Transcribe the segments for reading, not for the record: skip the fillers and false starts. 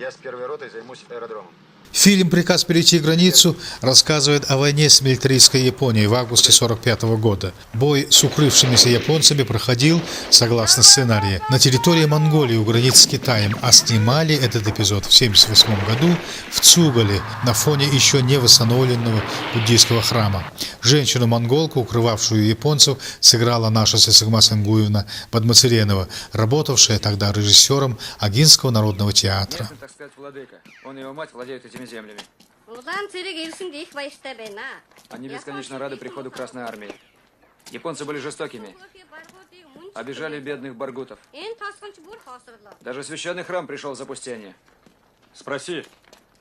Я с первой ротой займусь аэродромом. Фильм «Приказ перейти границу» рассказывает о войне с милитаристской Японией в августе 1945 года. Бой с укрывшимися японцами проходил, согласно сценарию, на территории Монголии у границ с Китаем, а снимали этот эпизод в 1978 году в Цугале на фоне еще не восстановленного буддийского храма. Женщину-монголку, укрывавшую японцев, сыграла наша Цесыгма Сенгуевна Бадмацыренова, работавшая тогда режиссером Агинского народного театра. Так сказать, владыка. Он и его мать владеют этими землями. Они бесконечно рады приходу Красной Армии. Японцы были жестокими. Обижали бедных баргутов. Даже священный храм пришел в запустение. Спроси,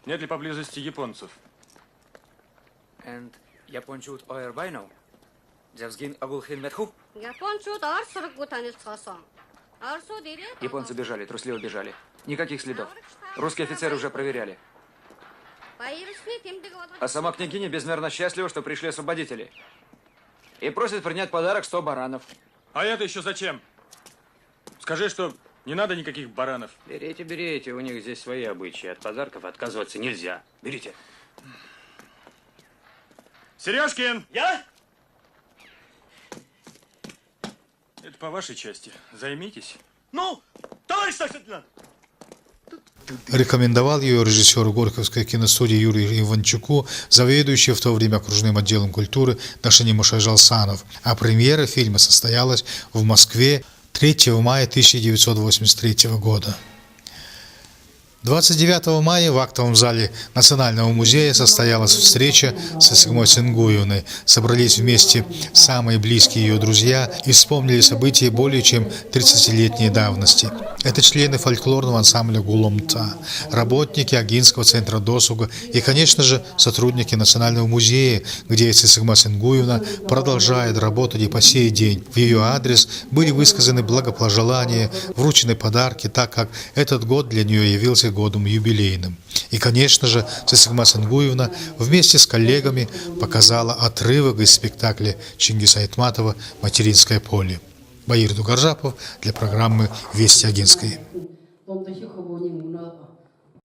нет ли поблизости японцев? And япончууд ойрбайнов? Завзгин агулхин метху? Японцы бежали, трусливо бежали. Никаких следов. Русские офицеры уже проверяли. А сама княгиня безмерно счастлива, что пришли освободители. И просит принять подарок 100 баранов. А это еще зачем? Скажи, что не надо никаких баранов. Берите, берите, у них здесь свои обычаи. От подарков отказываться нельзя. Берите. Сережкин! Я? Это по вашей части. Займитесь. Ну, товарищ старший лейтенант! Рекомендовал ее режиссеру Горьковской киностудии Юрию Иванчуку, заведующий в то время окружным отделом культуры Дашани Жалсанов. А премьера фильма состоялась в Москве 3 мая 1983 года. 29 мая в актовом зале Национального музея состоялась встреча с Цесыгмой Сенгуевной. Собрались вместе самые близкие ее друзья и вспомнили события более чем 30-летней давности. Это члены фольклорного ансамбля «Гуломта», работники Агинского центра досуга и, конечно же, сотрудники Национального музея, где Цесыгма Сенгуевна продолжает работать и по сей день. В ее адрес были высказаны благопожелания, вручены подарки, так как этот год для нее явился годом юбилейным. И, конечно же, Цесыгма Сенгуевна вместе с коллегами показала отрывок из спектакля Чингиса Айтматова «Материнское поле». Баир Дугаржапов для программы «Вести Агинской».